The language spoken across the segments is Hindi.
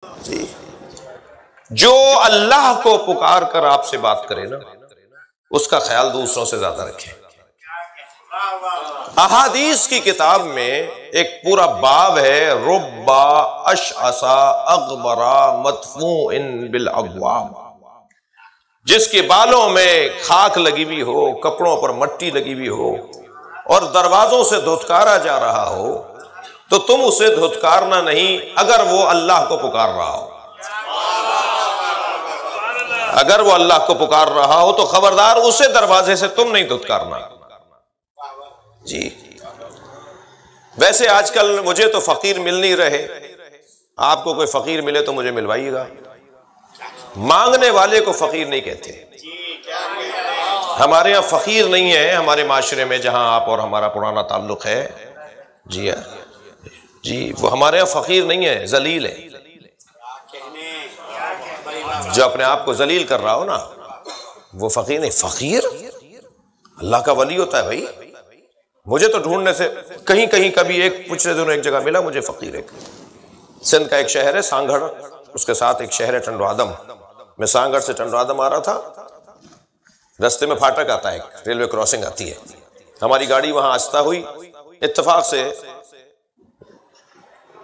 जी, जो अल्लाह को पुकार कर आपसे बात करे ना, उसका ख्याल दूसरों से ज्यादा रखें। अहादीस की किताब में एक पूरा बाब है, रुब्बा अशअसा अगबरा मदफूइन बिल अब्वाब, जिसके बालों में खाक लगी हुई हो, कपड़ों पर मट्टी लगी हुई हो और दरवाजों से धुतकारा जा रहा हो, तो तुम उसे धुतकारना नहीं अगर वो अल्लाह को पुकार रहा हो। अगर वो अल्लाह को पुकार रहा हो तो खबरदार उसे दरवाजे से तुम नहीं धुतकारना। जी, वैसे आजकल मुझे तो फकीर मिल नहीं रहे, आपको कोई फकीर मिले तो मुझे मिलवाइएगा। मांगने वाले को फकीर नहीं कहते। हमारे यहां फकीर नहीं है, हमारे माशरे में जहां आप और हमारा पुराना ताल्लुक है। जी हाँ जी, वो हमारे यहाँ फकीर नहीं है, जलील है। जो अपने आप को जलील कर रहा हो ना, वो फकीर नहीं। फकीर अल्लाह का वली होता है भाई। मुझे तो ढूंढने से कहीं कहीं कभी एक पिछले दिनों एक जगह मिला मुझे फकीर। एक सिंध का एक शहर है सांगड़, उसके साथ एक शहर है टंडवादम। मैं सांगड़ से टंडवादम आ रहा था, रास्ते में फाटक आता है, रेलवे क्रॉसिंग आती है। हमारी गाड़ी वहां आस्था हुई, इत्तेफाक से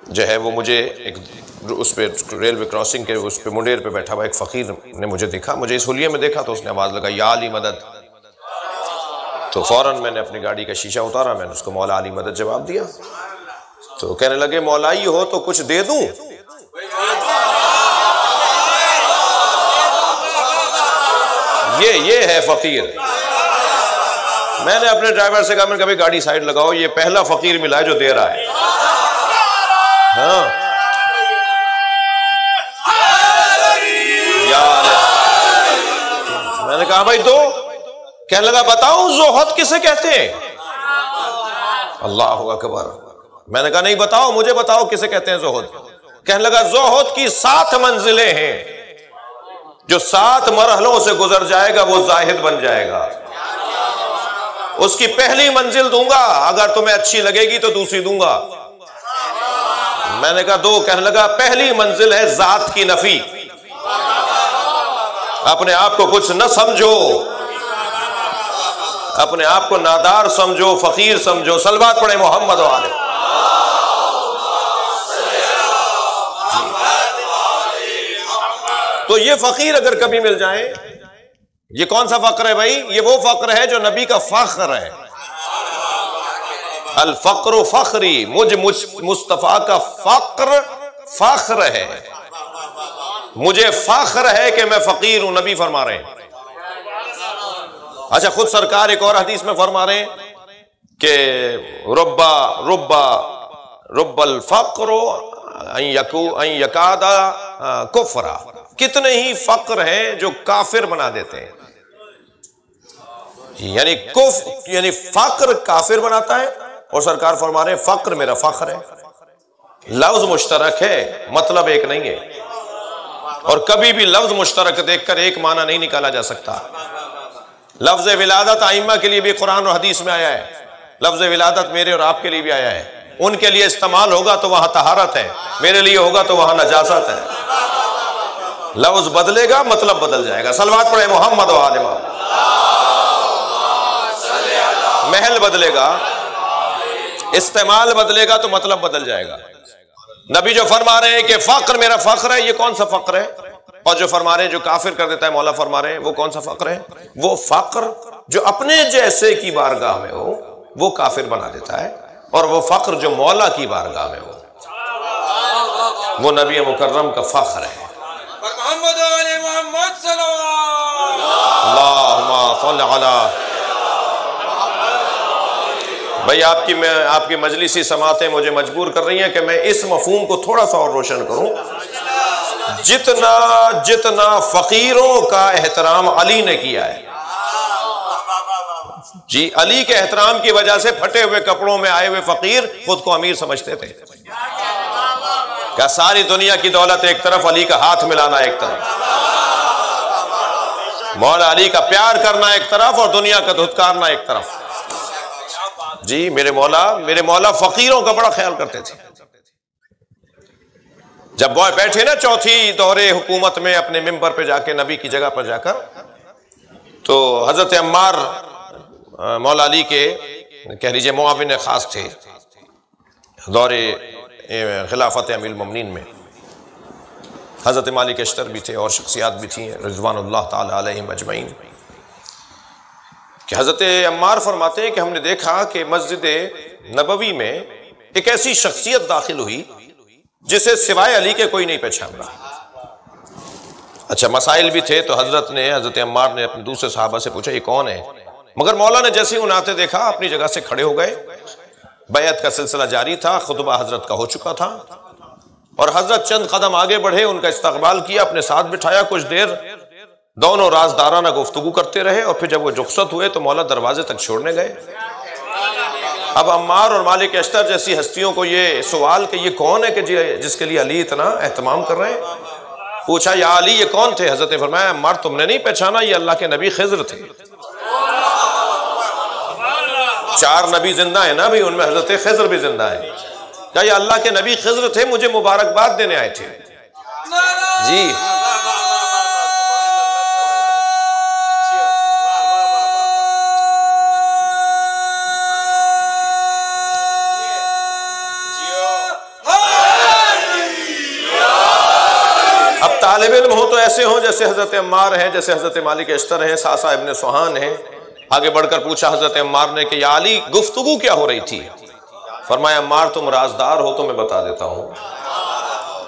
जो है वो मुझे एक उस पे रेलवे क्रॉसिंग के उस पे मुंडेर पे बैठा हुआ एक फकीर ने मुझे देखा, मुझे इस हुलिये में देखा तो उसने आवाज लगाई, या अली मदद। तो फौरन मैंने अपनी गाड़ी का शीशा उतारा, मैंने उसको मौला अली मदद जवाब दिया। तो कहने लगे मौलाई हो तो कुछ दे दूं? ये है फकीर। मैंने अपने ड्राइवर से कहा, मैंने कभी गाड़ी साइड लगाओ, ये पहला फकीर मिला है जो दे रहा है। हाँ, मैंने कहा भाई दो। कहने लगा बताओ ज़ुहद किसे कहते हैं? अल्लाह अकबर। मैंने कहा नहीं बताओ, मुझे बताओ किसे कहते हैं ज़ुहद। कहने लगा ज़ुहद की 7 मंजिलें हैं, जो 7 मरहलों से गुजर जाएगा वो जाहिद बन जाएगा। उसकी पहली मंजिल दूंगा, अगर तुम्हें अच्छी लगेगी तो दूसरी दूंगा। मैंने कहा दो। कहने लगा पहली मंजिल है जात की नफी, अपने आप को कुछ न समझो, अपने आप को नादार समझो, फकीर समझो। सलवात पढ़े मोहम्मद वाले। तो ये फकीर अगर कभी मिल जाए, ये कौन सा फक्र है भाई? ये वो फक्र है जो नबी का फख्र है। अल फक्र फखरी, मुझ मुस्तफा का फक्र फख्र है। मुझे फख्र है कि मैं फकीर हूं, नबी फरमा रहे हैं। अच्छा, खुद सरकार एक और हदीस में फरमा रहे हैं कि रुब्बा रुब्बा रुब्बल फक्रो यकादा कुफरा, कितने ही फक्र हैं जो काफिर बना देते हैं। यानी फक्र काफिर बनाता है। और सरकार फरमा रहे हैं फक्र मेरा फख्र है। लफ्ज मुश्तरक है, मतलब एक नहीं है। और कभी भी लफ्ज मुश्तरक देखकर एक माना नहीं निकाला जा सकता। लफ्ज विलादत आइम्मा के लिए भी कुरान और हदीस में आया है, लफ्ज विलादत मेरे और आपके लिए भी आया है। उनके लिए इस्तेमाल होगा तो वहां तहारत है, मेरे लिए होगा तो वहां नजासत है। लफ्ज बदलेगा मतलब बदल जाएगा। सलवात पढ़े मोहम्मद वाले। महल बदलेगा, इस्तेमाल बदलेगा तो मतलब बदल जाएगा। नबी जो फरमा रहे हैं कि फक्र मेरा फख्र है, ये कौन सा फख्र है? और जो फरमा रहे हैं जो काफिर कर देता है, मौला फरमा रहे हैं वो कौन सा फख्र है? वो फख्र जो अपने जैसे की बारगाह में हो वो काफिर बना देता है, और वो फख्र जो मौला की बारगाह में हो वो नबी मुकर्रम का फख्र है। भाई आपकी मजलिसी समातें मुझे मजबूर कर रही हैं कि मैं इस मफहूम को थोड़ा सा और रोशन करूं। जितना फकीरों का एहतराम अली ने किया है, जी, अली के एहतराम की वजह से फटे हुए कपड़ों में आए हुए फकीर खुद को अमीर समझते थे। क्या सारी दुनिया की दौलत एक तरफ, अली का हाथ मिलाना एक तरफ, मौला अली का प्यार करना एक तरफ और दुनिया का धुतकारना एक तरफ। जी, मेरे मौला फकीरों का बड़ा ख्याल करते थे। जब बॉय बैठे ना चौथी दौरे हुकूमत में अपने मिंबर पे जाके नबी की जगह पर जाकर, तो हजरत अम्मार मौला अली के कह लीजिए मुआविन खास थे दौरे खिलाफत अमीरुल मोमिनीन में। हजरत मालिक अश्तर भी थे और शख्सियात भी थी रिज़वानुल्लाह ताला अलैहिम अजमईन। कि हजरत अम्मार फरमाते हैं कि हमने देखा कि मस्जिद नबवी में एक ऐसी शख्सियत दाखिल हुई जिसे सिवाय अली के कोई नहीं पहचान रहा। अच्छा, मसाइल भी थे, तो हजरत अम्मार ने अपने दूसरे सहाबा से पूछा ये कौन है, मगर मौला ने जैसे ही उन्हें आते देखा अपनी जगह से खड़े हो गए। बैत का सिलसिला जारी था, खुतबा हजरत का हो चुका था और हजरत चंद कदम आगे बढ़े, उनका इस्तकबाल किया, अपने साथ बिठाया। कुछ देर दोनों राजदाराना गुफ्तगू करते रहे और फिर जब वो रुखसत हुए तो मौला दरवाजे तक छोड़ने गए। अब अम्मार और मालिक अश्तर जैसी हस्तियों को ये सवाल कि ये कौन है कि जिसके लिए अली इतना एहतमाम कर रहे हैं। पूछा या अली ये कौन थे? हजरत ने फरमाया अम्मार तुमने नहीं पहचाना, ये अल्लाह के नबी खिज़्र थे। 4 नबी जिंदा है ना भाई, उनमें हजरत खिज़्र भी जिंदा है। क्या ये अल्लाह के नबी खिज़्र थे? मुझे मुबारकबाद देने आए थे जी। अब तालिब इल्म हो तो ऐसे हो जैसे हजरत अम्मार हैं, जैसे हजरत मालिक अश्तर हैं, सासा इब्न सुहान हैं। आगे बढ़कर पूछा हजरत अम्मार ने कि या अली गुफ्तगू क्या हो रही थी? फरमाया अम्मार तुम राजदार हो तो मैं बता देता हूँ।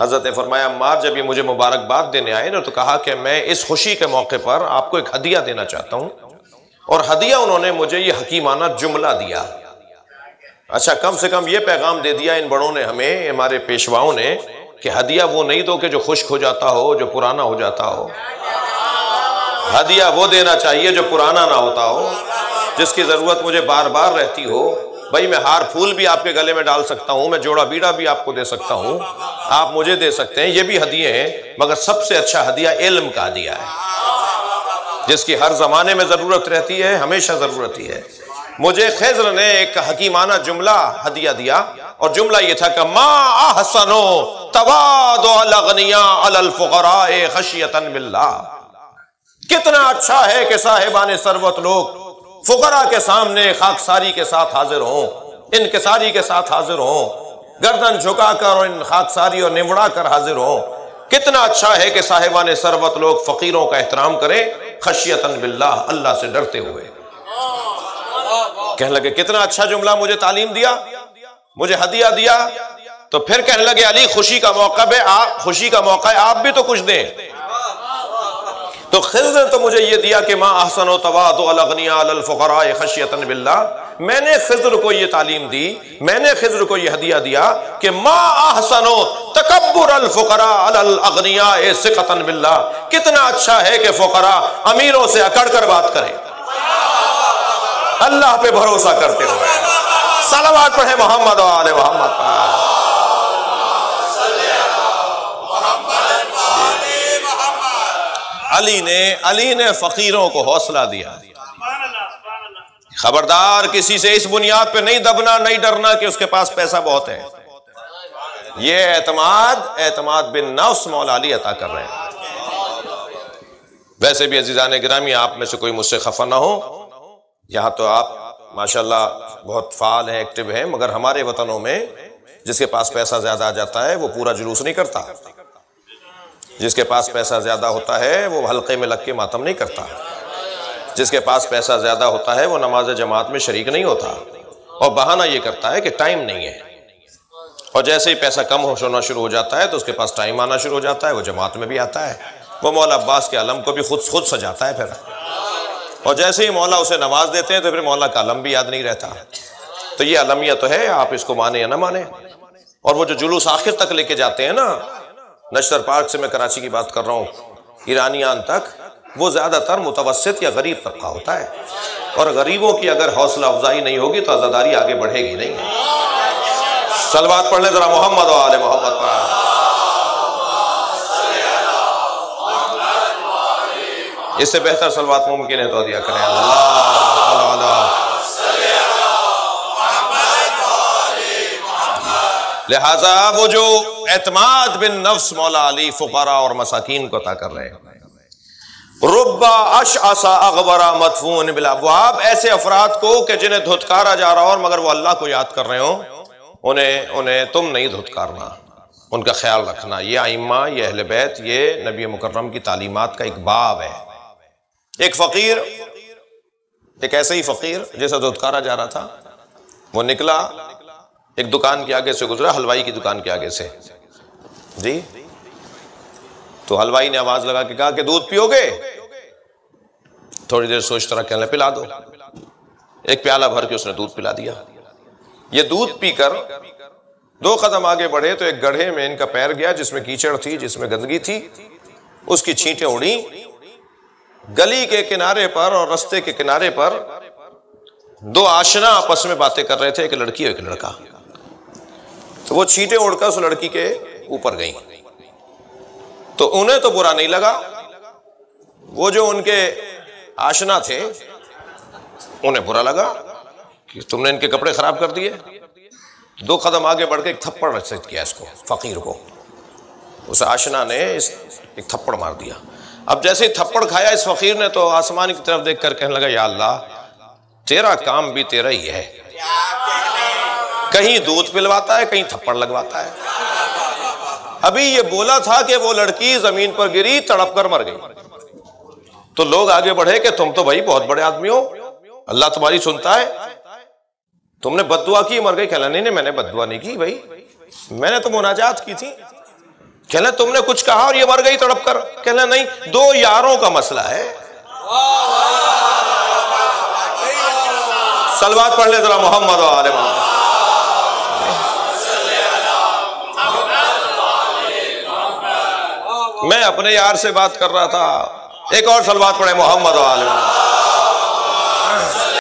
हजरत ने फरमाया अम्मार जब ये मुझे मुबारकबाद देने आए ना तो कहा कि मैं इस खुशी के मौके पर आपको एक हदिया देना चाहता हूँ, और हदिया उन्होंने मुझे ये हकीमाना जुमला दिया। अच्छा, कम से कम ये पैगाम दे दिया इन बड़ों ने हमें, हमारे पेशवाओं ने, कि हदिया वो नहीं दो कि जो खुश्क हो जाता हो, जो पुराना हो जाता हो। हदिया वो देना चाहिए जो पुराना ना होता हो, जिसकी जरूरत मुझे बार बार रहती हो। भाई मैं हार फूल भी आपके गले में डाल सकता हूँ, मैं जोड़ा बीड़ा भी आपको दे सकता हूँ, आप मुझे दे सकते हैं, ये भी हदिये हैं। मगर सबसे अच्छा हदिया इल्म का हदिया है, जिसकी हर जमाने में जरूरत रहती है, हमेशा जरूरत ही है। मुझे खिज़्र ने एक हकीमाना जुमला हदिया दिया, और जुमला ये था कि मा अहसनो तवादु अल अगनिया अलल फुक़राए खशियतन बिल्लाह। कितना अच्छा है कि साहिबान सरवत लोग फुकरा के सामने खाकसारी के साथ हाजिर हों, इनकिसारी के साथ हाजिर हों, गर्दन झुकाकर और इन खाकसारी और निमड़ा कर हाजिर हों। कितना अच्छा है कि साहिबान सरवत लोग फकीरों का एहतराम करें खशियतन बिल्लाह, अल्लाह से डरते हुए। कहने लगे कितना अच्छा जुमला मुझे तालीम दिया, मुझे हदिया दिया। तो फिर कहने लगे अली खुशी का मौका है, आप खुशी का मौका है, आप भी तो कुछ दें। तो खिज़्र ने तो मुझे ये दिया कि माँ अहसनो तवादु अल अगनिया अलल फुक़राए खशियतन बिल्लाह। मैंने खिज़्र को ये तालीम दी, मैंने खिज़्र को ये हदिया दिया कि माँ अहसनो तकब्बुर अल फुक़रा अलल अगनिया सिक़तन बिल्लाह। कितना अच्छा है कि फुक़रा अमीरों से अकड़ कर बात करें, अल्लाह पे भरोसा करते हुए। सलावत पढ़े मोहम्मद व आले मोहम्मद। अली ने फकीरों को हौसला दिया, खबरदार किसी से इस बुनियाद पे नहीं दबना, नहीं डरना कि उसके पास पैसा बहुत है। ये एतमाद बिन नफ्स मौला अली अता कर रहे हैं। वैसे भी अजीजान गिरामी, आप में से कोई मुझसे खफा ना हो, यहाँ तो आप माशाल्लाह बहुत फाल हैं, एक्टिव हैं, मगर हमारे वतनों में जिसके पास पैसा ज्यादा आ जाता है वो पूरा जुलूस नहीं करता, जिसके पास पैसा ज्यादा होता है वो हल्के में लग के मातम नहीं करता, जिसके पास पैसा ज्यादा होता है वो नमाज जमात में शरीक नहीं होता, और बहाना ये करता है कि टाइम नहीं है। और जैसे ही पैसा कम होना शुरू हो जाता है तो उसके पास टाइम आना शुरू हो जाता है, वो जमात में भी आता है, वो मौला अब्बास के अलम को भी खुद सजाता है फिर। और जैसे ही मौला उसे नवाज देते हैं तो फिर मौला का अलम भी याद नहीं रहता। तो ये अलमिया तो है, आप इसको माने या ना माने। और वो जो जुलूस आखिर तक लेके जाते हैं ना, नश्तर पार्क से मैं कराची की बात कर रहा हूँ, ईरानियान तक, वो ज़्यादातर मुतवस्सित या गरीब तबका होता है, और गरीबों की अगर हौसला अफजाई नहीं होगी तो आज़ादारी आगे बढ़ेगी नहीं। सलवात पढ़ ले जरा मोहम्मद व आले मोहम्मद पर। इससे बेहतर सलवात मुमकिन है तो दिया करें। अल्लाह लिहाजा वो जो एतमाद बिन नफ्स मौला अली फुकारा और मसाकीन को अता कर रहे हैं। रुब्बा अशअसा अगबरा मदफून बिल अब्वाब, ऐसे अफराद को कि जिन्हें धुतकारा जा रहा हो और मगर वो अल्लाह को याद कर रहे हो, उन्हें तुम नहीं धुतकारना, उनका ख्याल रखना। ये आइम्मा, ये अहले बैत, ये नबी मुकर्रम की तालीमात का एक बाब है। एक फकीर, एक ऐसे ही फकीर जैसा धुतकारा जा रहा था, वो निकला, एक दुकान के आगे से गुजरा, हलवाई की दुकान के आगे से जी। तो हलवाई ने आवाज लगा के कहा कि दूध पियोगे? थोड़ी देर सोचता रहा, कहने पिला दो। एक प्याला भर के उसने दूध पिला दिया। ये दूध पीकर 2 कदम आगे बढ़े तो एक गड्ढे में इनका पैर गया जिसमें कीचड़ थी, जिसमें गंदगी थी। उसकी छींटें उड़ी। गली के किनारे पर और रास्ते के किनारे पर 2 आशना आपस में बातें कर रहे थे, एक लड़की और एक लड़का। तो वो छींटें उड़कर उस लड़की के ऊपर गई। तो उन्हें तो बुरा नहीं लगा, वो जो उनके आशना थे उन्हें बुरा लगा कि तुमने इनके कपड़े खराब कर दिए। 2 कदम आगे बढ़ के एक थप्पड़ रसीद किया इसको, फकीर को। उस आशना ने एक थप्पड़ मार दिया। अब जैसे ही थप्पड़ खाया इस फकीर ने तो आसमान की तरफ देख कर कहने लगा, या अल्लाह, तेरा काम भी तेरा ही है, कहीं दूध पिलवाता है, कहीं थप्पड़ लगवाता है। अभी ये बोला था कि वो लड़की जमीन पर गिरी, तड़प कर मर गई। तो लोग आगे बढ़े कि तुम तो भाई बहुत बड़े आदमी हो, अल्लाह तुम्हारी सुनता है, तुमने बद्दुआ की, मर गई। कहला नहीं, मैंने बद्दुआ नहीं की भाई, मैंने तो मुनाजात की थी। कहला तुमने कुछ कहा और ये मर गई तड़प कर? कहला नहीं, 2 यारों का मसला है। सलवात पढ़ ले जरा मोहम्मद व आले मोहम्मद। मैं अपने यार से बात कर रहा था, एक और सलवात पढ़े मोहम्मद व आले मोहम्मद।